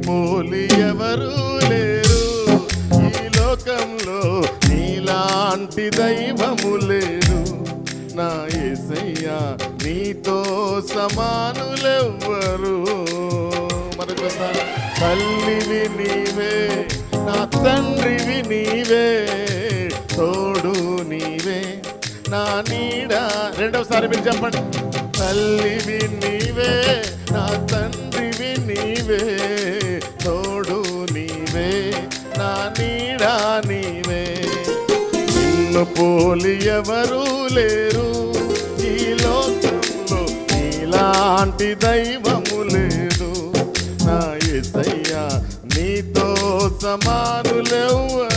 పోలి ఎవరు లేరు ఈ లోకంలో, నీలాంటి దైవము లేరు నా యేసయ్యా, నీతో సమానులెవ్వరు. మరొకసారి తల్లివి నీవే, నా తండ్రివి నీవే, తోడు నీవే, నా నీడ. రెండవసారి మీరు చెప్పండి. తల్లివి నీవే, నా తండ్రివి నీవే, తోడు నీవే, నా నీడ నీవే. నిన్ను పోలి ఎవరు లేరు ఈ లోకంలో, నీలాంటి దైవము లేదు నా యేసయ్యా, నీతో సమానులెవ్వరు.